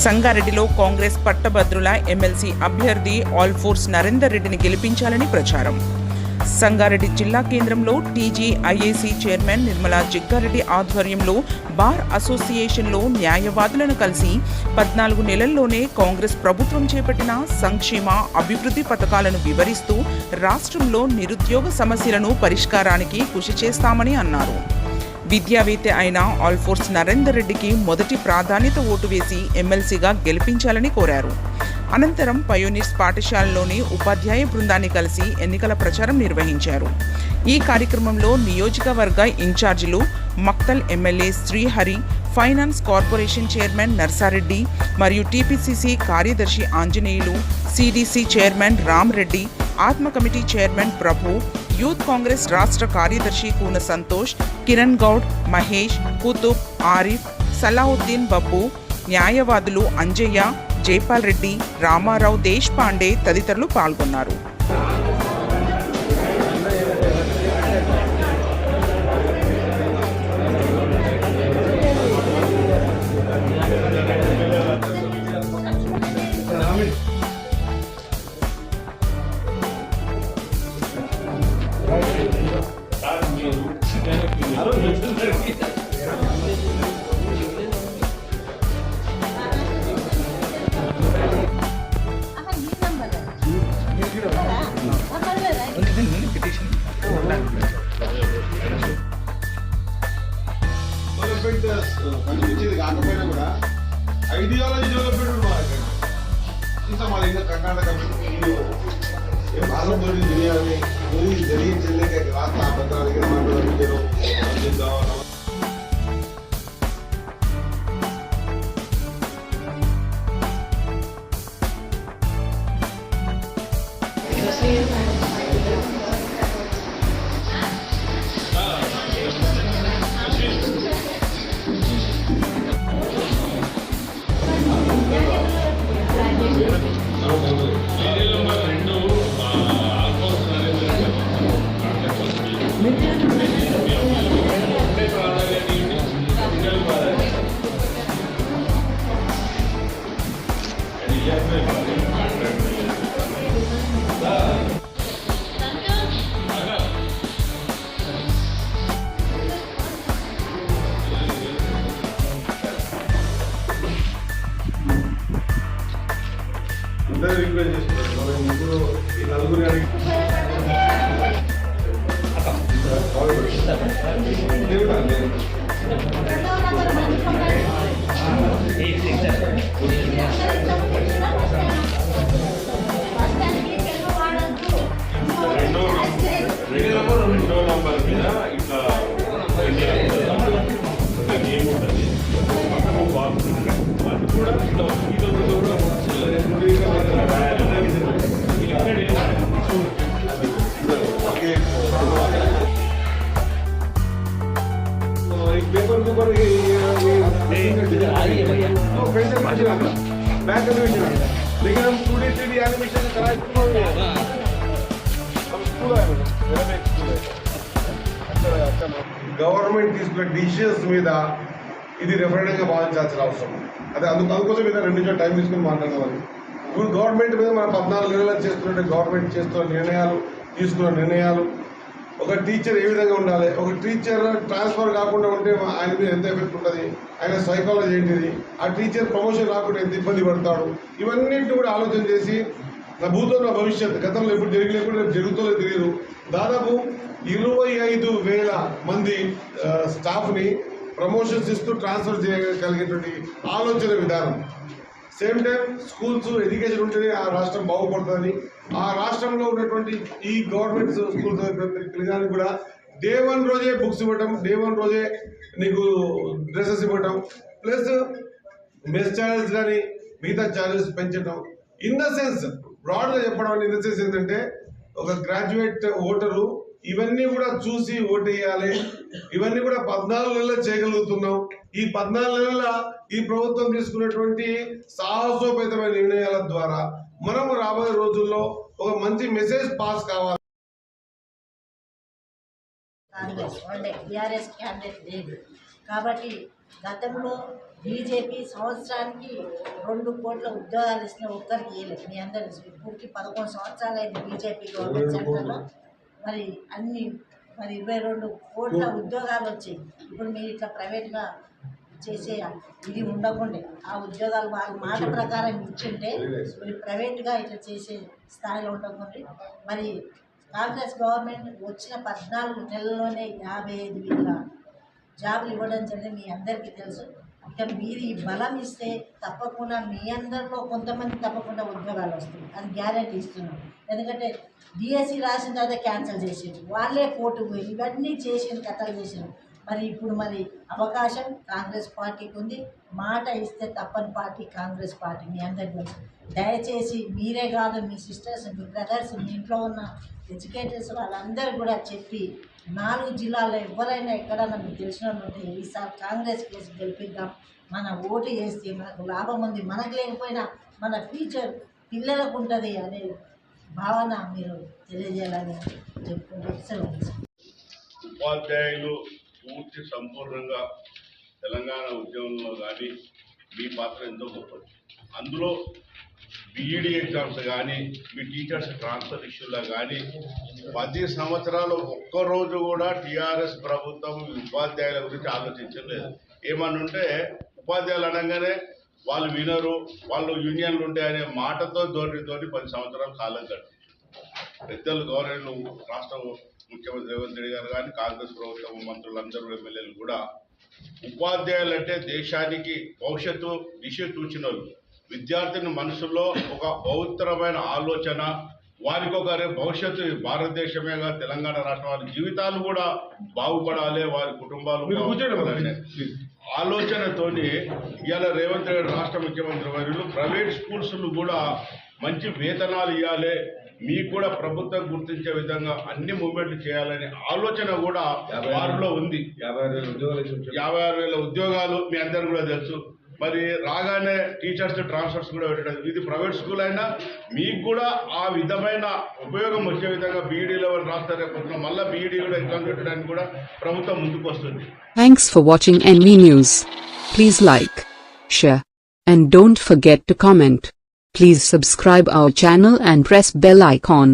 సంగారెడ్డిలో కాంగ్రెస్ పట్టభద్రుల ఎమ్మెల్సీ అభ్యర్థి ఆల్ఫోర్స్ నరేందర్ రెడ్డిని గెలిపించాలని ప్రచారం. సంగారెడ్డి జిల్లా కేంద్రంలో టీజీఐఏసీ చైర్మన్ నిర్మలా జగ్గారెడ్డి ఆధ్వర్యంలో బార్ అసోసియేషన్లో న్యాయవాదులను కలిసి 14 నెలల్లోనే కాంగ్రెస్ ప్రభుత్వం చేపట్టిన సంక్షేమ అభివృద్ధి పథకాలను వివరిస్తూ రాష్ట్రంలో నిరుద్యోగ సమస్యలను పరిష్కారానికి కృషి చేస్తామని అన్నారు. విద్యావేత్త అయిన ఆల్ఫోర్స్ నరేందర్ రెడ్డికి మొదటి ప్రాధాన్యత ఓటు వేసి ఎమ్మెల్సీగా గెలిపించాలని కోరారు. అనంతరం పయోనీర్స్ పాఠశాలలోని ఉపాధ్యాయ బృందాన్ని కలిసి ఎన్నికల ప్రచారం నిర్వహించారు. ఈ కార్యక్రమంలో నియోజకవర్గ ఇన్ఛార్జీలు Maktal MLA Srihari, finance corporation chairman Narsareddy మరియు టీపీసీసీ కార్యదర్శి ఆంజనేయులు, సిడిసి చైర్మన్ రామ్రెడ్డి, ఆత్మ committee chairman Prabhu, youth Congress రాష్ట్ర కార్యదర్శి కూన సంతోష్, కిరణ్ గౌడ్, మహేష్, కుతుబ్, ఆరిఫ్, సలావుద్దీన్ బబ్బు, న్యాయవాదులు అంజయ్య, జైపాల్ రెడ్డి, రామారావు దేశ్పాండే తదితరులు పాల్గొన్నారు. కనిపించేది కాకపోయినా కూడా ఐడియాలజీ డెవలప్మెంట్ మా దగ్గర కర్ణాటక భారత దునియాని జరిగించలేక రాష్ట్ర పత్రాలు మాట్లాడారు. రిక్వెస్ట్ చేస్తున్నారు ఇప్పుడు ఈ నలుగురు రెండో నంబర్ మీద ఇట్లా ఏముంటుంది అది కూడా लेकिन हम 2D 3D एनिमेशन कराए గవర్నమెంట్ తీసుకున్న డిసిషన్స్ మీద ఇది రెఫరెండంగా భావించాల్సిన అవసరం. అదే అందుకోసం మీద 2 నిమిషాలు టైం తీసుకుని మాట్లాడవాలి. ఇప్పుడు గవర్నమెంట్ మీద మన 14 నెలలు చేస్తున్నట్టు గవర్నమెంట్ చేస్తున్న నిర్ణయాలు, తీసుకున్న నిర్ణయాలు, ఒక టీచర్ ఏ విధంగా ఉండాలి, ఒక టీచర్ ట్రాన్స్ఫర్ కాకుండా ఉంటే ఆయన మీద ఎంత ఎఫెక్ట్ ఉంటుంది, ఆయన సైకాలజీ ఏంటిది, ఆ టీచర్ ప్రమోషన్ రాకుండా ఎంత ఇబ్బంది పడతాడు, ఇవన్నింటినీ కూడా ఆలోచన చేసి నా భూతంలో భవిష్యత్ గతంలో ఎప్పుడు జరగలేకుండా రేపు జరుగుతుందో తెలియదు. దాదాపు 25,000 మంది స్టాఫ్ని ప్రమోషన్స్ ఇస్తూ ట్రాన్స్ఫర్ చేయగలిగేటువంటి ఆలోచన విధానం. సేమ్ టైం స్కూల్స్ ఎడ్యుకేషన్ ఉంటేనే ఆ రాష్ట్రం బాగుపడుతుందని, ఆ రాష్ట్రంలో ఉన్నటువంటి ఈ గవర్నమెంట్ స్కూల్స్ పిల్లగానికి కూడా డే 1 రోజే బుక్స్ ఇవ్వటం, డే 1 రోజే నీకు డ్రెస్సెస్ ఇవ్వటం, ప్లస్ మెస్ ఛార్జెస్ కానీ మిగతా ఛార్జెస్ పెంచడం. ఇన్ ద సెన్స్ బ్రాడ్గా చెప్పడం ఇన్ ద సెన్స్ ఏంటంటే ఒక గ్రాడ్యుయేట్ ఓటరు ఇవన్నీ కూడా చూసి ఓటేయాలి. ఇవన్నీ కూడా 14 నెలలు చేయగలుగుతున్నాం. ఈ 14 నెలల ఈ ప్రభుత్వం తీసుకున్నటువంటి సాహసోపేతమైన నిర్ణయాల ద్వారా మనం రాబోయే రోజుల్లో ఒక మంచి మెసేజ్ పాస్ కావాలి. కాబట్టి గతంలో బీజేపీ సంవత్సరానికి 2 కోట్ల ఉద్యోగాలు ఇస్తున్న ఒక్కరికి ఇవ్వలేదు. మీ అందరూ ఇప్పటికి 11 సంవత్సరాలు అయింది బీజేపీ గవర్నమెంట్ సెంటర్లో. మరి 22 కోట్ల ఉద్యోగాలు వచ్చాయి. ఇప్పుడు మీరు ఇట్లా ప్రైవేట్గా చేసే ఇది ఉండకుండా ఆ ఉద్యోగాలు వాళ్ళ మాట ప్రకారం ఇచ్చింటే మరి ప్రైవేట్గా ఇట్లా చేసే స్థాయిలో ఉండకుండా మరి కాంగ్రెస్ గవర్నమెంట్ వచ్చిన 14 నెలల్లోనే 55,000 జాబులు ఇవ్వడం జరిగింది. మీ అందరికీ తెలుసు. ఇక మీరు ఈ బలం ఇస్తే తప్పకుండా మీ అందరిలో కొంతమంది తప్పకుండా ఉద్యోగాలు వస్తాయి. అది గ్యారెంటీ ఇస్తున్నాం. ఎందుకంటే డిఎస్సి రాసిన తర్వాత క్యాన్సిల్ చేసారు, వాళ్ళే కోర్టుకు పోయి ఇవన్నీ చేసిన కథలు చేసారు. మరి ఇప్పుడు మరి అవకాశం కాంగ్రెస్ పార్టీకి ఉంది. మాట ఇస్తే తప్పని పార్టీ కాంగ్రెస్ పార్టీ. మీ అందరికీ తెలుసు. దయచేసి మీరే కాదు, మీ సిస్టర్స్, మీ బ్రదర్స్, మీ ఇంట్లో ఉన్న ఎడ్యుకేటర్స్ వాళ్ళందరూ కూడా చెప్పి 4 జిల్లాల్లో ఎవరైనా ఎక్కడన్నా మీకు తెలిసిన వాళ్ళు ఉంటే ఈసారి కాంగ్రెస్ కేసు గెలిపిద్దాం. మన ఓటు వేస్తే మనకు లాభం ఉంది. మనకు లేకపోయినా మన ఫ్యూచర్ పిల్లలకు ఉంటుంది అనే భావన మీరు తెలియజేయాలని చెప్పుకుంటూ సెలవు. ఉపాధ్యాయులు పూర్తి సంపూర్ణంగా తెలంగాణ ఉద్యమంలో కానీ మీ పాత్ర ఎంతో గొప్పది. అందులో బీఈడీ ఎగ్జామ్స్ కానీ మీ టీచర్స్ ట్రాన్స్ఫర్ ఇష్యూలో కానీ 10 సంవత్సరాలు ఒక్కరోజు కూడా టీఆర్ఎస్ ప్రభుత్వం ఉపాధ్యాయుల గురించి ఆలోచించలేదు. ఏమన్నుంటే ఉపాధ్యాయులు అనగానే వాళ్ళు వినరు, వాళ్ళు యూనియన్లు ఉంటాయనే మాటతో ధోరణితోటి 10 సంవత్సరాలు కాలం గడిచింది. పెద్దలు గవర్నమెంట్ రాష్ట్ర ముఖ్యమంత్రి రేవంత్ రెడ్డి గారు కానీ కాంగ్రెస్ ప్రభుత్వం మంత్రులందరూ ఎమ్మెల్యేలు కూడా ఉపాధ్యాయులు అంటే దేశానికి భవిష్యత్తు దిశ చూచిన వాళ్ళు. విద్యార్థిని మనసులో ఒక పవిత్రమైన ఆలోచన, వారికి ఒక భవిష్యత్తు భారతదేశమేగా తెలంగాణ రాష్ట్రం వారి జీవితాలు కూడా బాగుపడాలి, వారి కుటుంబాలు బాగుపడాలనే ఆలోచనతోని ఇవాళ రేవంత్ రెడ్డి రాష్ట్ర ముఖ్యమంత్రి వర్యులు ప్రైవేట్ స్కూల్స్లు కూడా మంచి వేతనాలు ఇవ్వాలి, మీకు కూడా ప్రభుత్వం గుర్తించే విధంగా అన్ని మూవ్మెంట్లు చేయాలనే ఆలోచన కూడా వారిలో ఉంది. 56,000 ఉద్యోగాలు మీ అందరు కూడా తెలుసు. మరి రాగానే టీచర్స్ ట్రాన్స్ఫర్స్ కూడా పెట్టడం, ఇది ప్రైవేట్ స్కూల్ అయినా మీకు కూడా ఆ విధమైన ఉపయోగం వచ్చే విధంగా బీఈడీ లెవెల్ రాస్తారు. మళ్ళీ బీఈడీ కూడా ఎగ్జామ్ పెట్టడానికి కూడా ప్రభుత్వం ముందుకు వస్తుంది. Thanks for watching NV News. Please like, share, and don't forget to comment. Please subscribe our channel and press bell icon.